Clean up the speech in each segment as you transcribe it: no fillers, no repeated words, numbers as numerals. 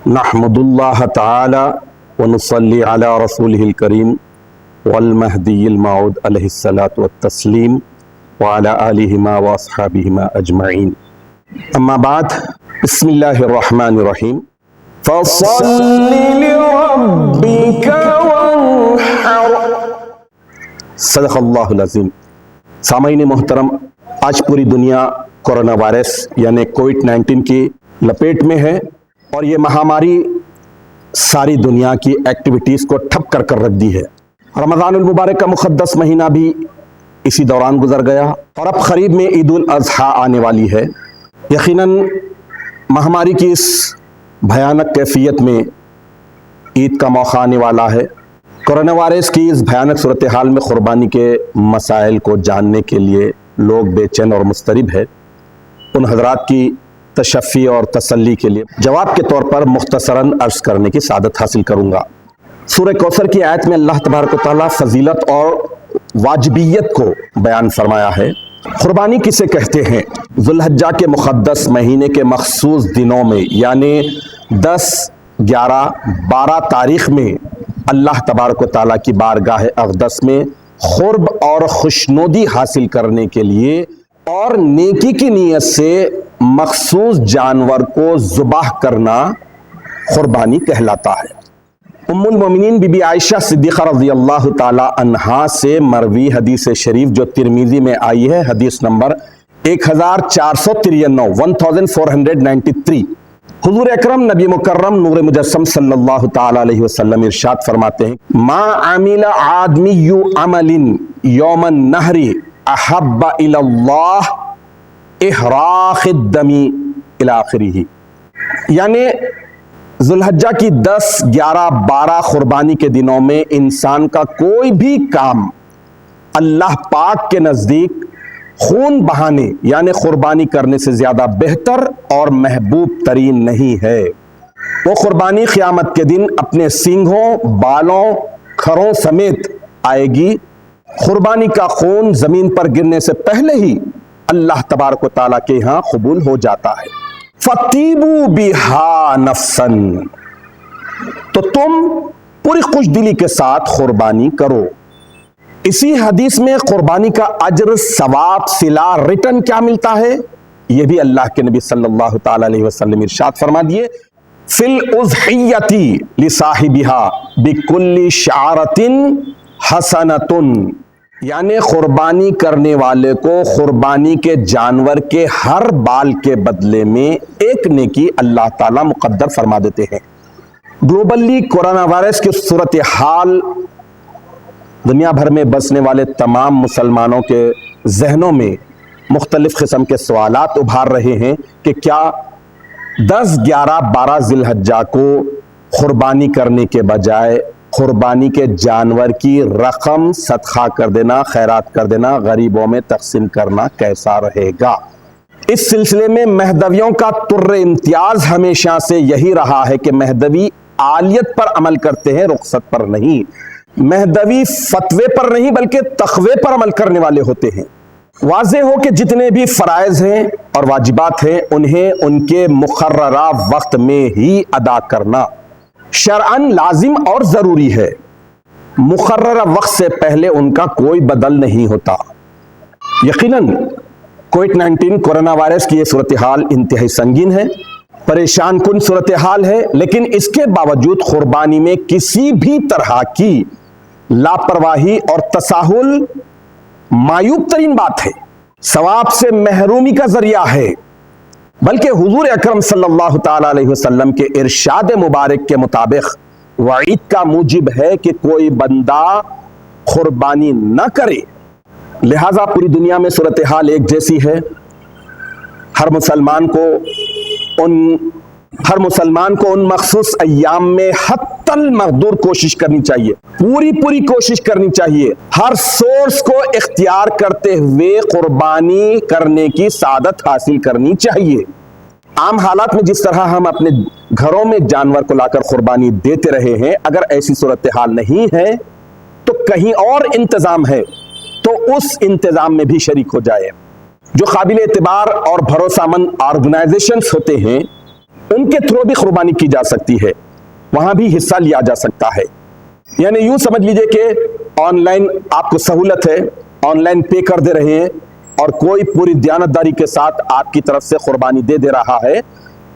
नहमदुल्लाह ताला व नुसल्ली अला रसूलिहिल करीम वल महदील मऊद अलैहिस्सलातु वत्तस्लीम व अला आलिहिमा व अस्हाबिहिमा अजमईन। अम्मा बाद, बिस्मिल्लाहिर रहमानिर रहीम। फसल्लि लिरब्बिका वन्हर। सदक़ल्लाहुल अज़ीम। सामईन मोहतरम, आज पूरी दुनिया कोरोना वायरस यानी कोविड-19 की लपेट में है और ये महामारी सारी दुनिया की एक्टिविटीज़ को ठप कर रख दी है। रमज़ानुल मुबारक का मुक़द्दस महीना भी इसी दौरान गुजर गया और अब करीब में ईद उल अज़हा आने वाली है। यकीनन महामारी की इस भयानक कैफियत में ईद का मौका आने वाला है। कोरोना वायरस की इस भयानक सूरत हाल में क़ुरबानी के मसाइल को जानने के लिए लोग बेचैन और मुस्तरिब है। उन हज़रात की तशफ़ी और तसल्ली के लिए जवाब के तौर पर मुख्तसरन अर्ज़ करने की सादत हासिल करूँगा। सूरह कौसर की आयत में अल्लाह तबारक व तआला फजीलत और वाजिबियत को बयान फरमाया है। क़ुरबानी किसे कहते हैं? ज़ुल्हिज्जा के मुक़द्दस महीने के मखसूस दिनों में यानी 10, 11, 12 तारीख़ में अल्लाह तबारक व तआला की बारगाह अक़दस में क़ुर्ब और खुशनुदी हासिल करने के लिए और नेकी की नीयत से मखसूस जानवर को ज़ुबाह करना क़ुरबानी कहलाता है। उम्मुल मोमिनीन बीबी आयशा सिद्दीक़ा रज़ियल्लाहु ताला अन्हा से मरवी हदीस शरीफ जो तिरमिज़ी में आई है, हदीस नंबर 1493 हुज़ूर अकरम नबी मुकर्रम नूर मुजस्सम सल्लल्लाहु ताला अलैहि वसल्लम इरशाद फरमाते हैं, मा आमिला आदमियु अमलिन यौमन नहरी अहब्बा इलल्लाह इहराक़िद दमी इला आखिरिही। यानी ज़ुल्हिज्जा की 10, 11, 12 क़ुरबानी के दिनों में इंसान का कोई भी काम अल्लाह पाक के नज़दीक खून बहाने यानी क़ुरबानी करने से ज़्यादा बेहतर और महबूब तरीन नहीं है। वो क़ुरबानी क़यामत के दिन अपने सींगों, बालों, खरों समेत आएगी। क़ुरबानी का खून ज़मीन पर गिरने से पहले ही अल्लाह तबारक व तआला के यहाँ कबूल हो जाता है। फतीबू बिहा नफ्सन, तो तुम पूरी खुशदिली के साथ क़ुरबानी करो। इसी हदीस में क़ुरबानी का अज्र, सवाब, सिला, रिटर्न क्या मिलता है, यह भी अल्लाह के नबी सल्लल्लाहु ताला अलैहि वसल्लम इरशाद फरमा दिए, फिल उज़हियती लिसाहिबिहा बिकुल्ली शारतिन हसनतुन। यानी क़ुरबानी करने वाले को क़ुरबानी के जानवर के हर बाल के बदले में एक नेकी अल्लाह ताला मुक़द्दर फरमा देते हैं। ग्लोबली कोरोना वायरस की सूरत हाल दुनिया भर में बसने वाले तमाम मुसलमानों के जहनों में मुख्तलिफ किस्म के सवालात उभार रहे हैं कि क्या 10, 11, 12 ज़िलहज्जा को क़ुरबानी करने के बजाय क़ुरबानी के जानवर की रकम सदका कर देना, खैरात कर देना, गरीबों में तकसीम करना कैसा रहेगा? इस सिलसिले में महदवियों का तुर्र इम्तियाज हमेशा से यही रहा है कि महदवी आलियत पर अमल करते हैं, रुखसत पर नहीं। महदवी फतवे पर नहीं बल्कि तखवे पर अमल करने वाले होते हैं। वाज़ेह हो कि जितने भी फ़राइज़ हैं और वाजिबात हैं उन्हें उनके मुक़र्ररा वक्त में ही अदा करना शरअन लाजिम और ज़रूरी है। मुक़र्ररा वक्त से पहले उनका कोई बदल नहीं होता। यकीनन कोविड-19 कोरोना वायरस की ये सूरत हाल इंतहाई संगीन है, परेशान कुन सूरत हाल है, लेकिन इसके बावजूद क़ुरबानी में किसी भी तरह की लापरवाही और तसाहुल मायूब तरीन बात है, सवाब से महरूमी का जरिया है। बल्कि हुजूर अकरम सल्लल्लाहु ताला अलैहि वसल्लम के इरशाद मुबारक के मुताबिक वईद का मूजिब है कि कोई बंदा क़ुरबानी न करे। लिहाजा पूरी दुनिया में सूरत हाल एक जैसी है। हर मुसलमान को उन मखसूस अय्याम में हत्तल मक़दूर कोशिश करनी चाहिए, पूरी कोशिश करनी चाहिए, हर सोर्स को इख्तियार करते हुए क़ुरबानी करने की सादत हासिल करनी चाहिए। आम हालात में जिस तरह हम अपने घरों में जानवर को लाकर क़ुरबानी देते रहे हैं, अगर ऐसी सूरत हाल नहीं है तो कहीं और इंतज़ाम है तो उस इंतज़ाम में भी शरीक हो जाए। जो काबिल एतबार और भरोसामंद ऑर्गेनाइजेशंस होते हैं ان کے تھرو بھی قربانی کی جا سکتی ہے، وہاں بھی حصہ لیا جا سکتا ہے۔ یعنی یوں سمجھ لیجئے کہ آن لائن آپ کو سہولت ہے، آن لائن پے کر دے رہے ہیں اور کوئی پوری دیانتداری کے ساتھ آپ کی طرف سے قربانی دے رہا ہے،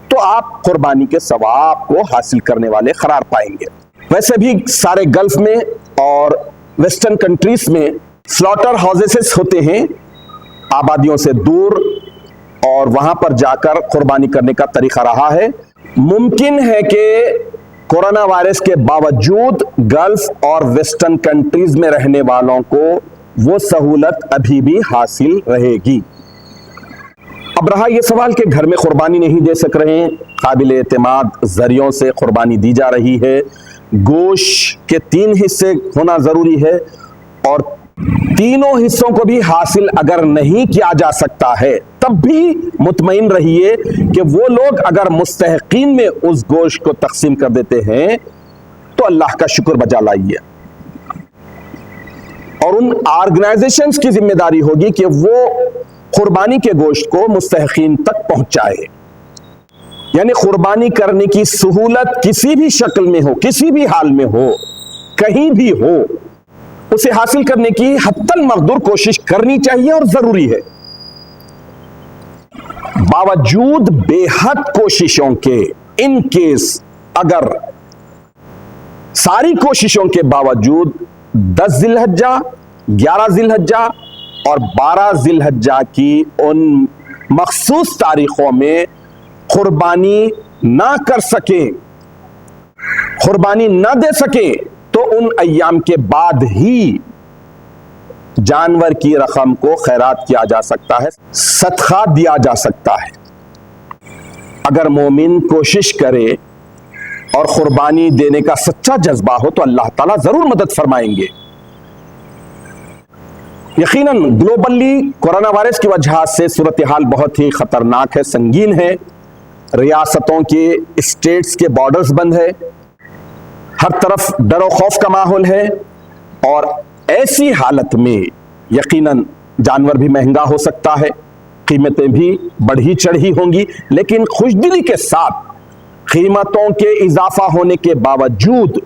تو آپ قربانی کے ثواب کو حاصل کرنے والے قرار پائیں گے۔ ویسے بھی سارے گلف میں اور ویسٹرن کنٹریز میں سلاٹر ہاؤسز ہوتے ہیں آبادیوں سے دور، اور وہاں پر جا کر قربانی کرنے کا طریقہ رہا ہے۔ ممکن ہے کہ کورونا وائرس کے باوجود گلف اور ویسٹرن کنٹریز میں رہنے والوں کو وہ سہولت ابھی بھی حاصل رہے گی۔ اب رہا یہ سوال کہ گھر میں قربانی نہیں دے سک رہے ہیں، قابل اعتماد ذریعوں سے قربانی دی جا رہی ہے، گوشت کے 3 حصے ہونا ضروری ہے، اور تینوں حصوں کو بھی حاصل اگر نہیں کیا جا سکتا ہے تب بھی مطمئن رہیے کہ وہ لوگ اگر مستحقین میں اس گوشت کو تقسیم کر دیتے ہیں تو اللہ کا شکر بجا لائیے، اور ان آرگنائزیشنز کی ذمہ داری ہوگی کہ وہ قربانی کے گوشت کو مستحقین تک پہنچائے۔ یعنی قربانی کرنے کی سہولت کسی بھی شکل میں ہو، کسی بھی حال میں ہو، کہیں بھی ہو، اسے حاصل کرنے کی حتی المقدور کوشش کرنی چاہیے اور ضروری ہے۔ باوجود بے حد کوششوں کے، ان کیس اگر ساری کوششوں کے باوجود 10 ذی الحجہ، 11 ذی الحجہ اور 12 ذی الحجہ کی ان مخصوص تاریخوں میں قربانی نہ کر سکیں، قربانی نہ دے سکیں، تو ان ایام کے بعد ہی جانور کی رقم کو خیرات کیا جا سکتا ہے، صدقہ دیا جا سکتا ہے۔ اگر مومن کوشش کرے اور قربانی دینے کا سچا جذبہ ہو تو اللہ تعالیٰ ضرور مدد فرمائیں گے۔ یقیناً گلوبلی کورونا وائرس کی وجہ سے صورتحال بہت ہی خطرناک ہے، سنگین ہے، ریاستوں کے، اسٹیٹس کے بارڈرز بند ہے، ہر طرف ڈر و خوف کا ماحول ہے، اور ایسی حالت میں یقیناً جانور بھی مہنگا ہو سکتا ہے، قیمتیں بھی بڑھی چڑھی ہوں گی، لیکن خوشدلی کے ساتھ قیمتوں کے اضافہ ہونے کے باوجود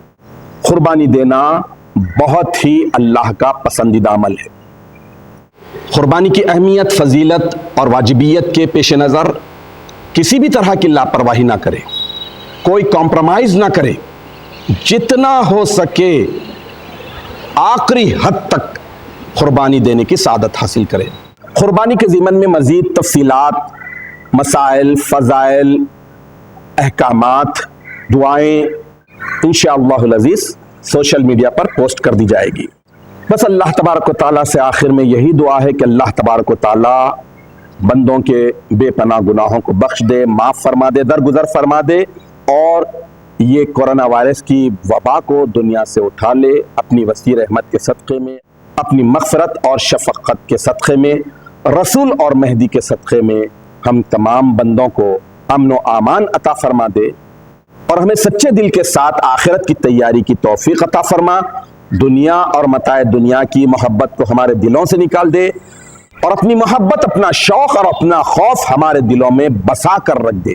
قربانی دینا بہت ہی اللہ کا پسندیدہ عمل ہے۔ قربانی کی اہمیت، فضیلت اور واجبیت کے پیش نظر کسی بھی طرح کی لاپرواہی نہ کرے، کوئی کمپرومائز نہ کرے، جتنا ہو سکے آخری حد تک قربانی دینے کی سعادت حاصل کرے۔ قربانی کے ضمن میں مزید تفصیلات، مسائل، فضائل، احکامات، دعائیں انشاءاللہ العزیز سوشل میڈیا پر پوسٹ کر دی جائے گی۔ بس اللہ تبارک و تعالیٰ سے آخر میں یہی دعا ہے کہ اللہ تبارک و تعالیٰ بندوں کے بے پناہ گناہوں کو بخش دے، معاف فرما دے، درگزر فرما دے، اور یہ کورونا وائرس کی وبا کو دنیا سے اٹھا لے اپنی وسیع رحمت کے صدقے میں، اپنی مغفرت اور شفقت کے صدقے میں، رسول اور مہدی کے صدقے میں ہم تمام بندوں کو امن و امان عطا فرما دے، اور ہمیں سچے دل کے ساتھ آخرت کی تیاری کی توفیق عطا فرما، دنیا اور متاع دنیا کی محبت کو ہمارے دلوں سے نکال دے، اور اپنی محبت، اپنا شوق اور اپنا خوف ہمارے دلوں میں بسا کر رکھ دے۔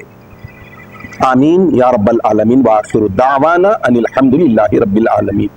آمین یا رب العالمین، وآخر دعوانا ان الحمد للہ رب العالمین۔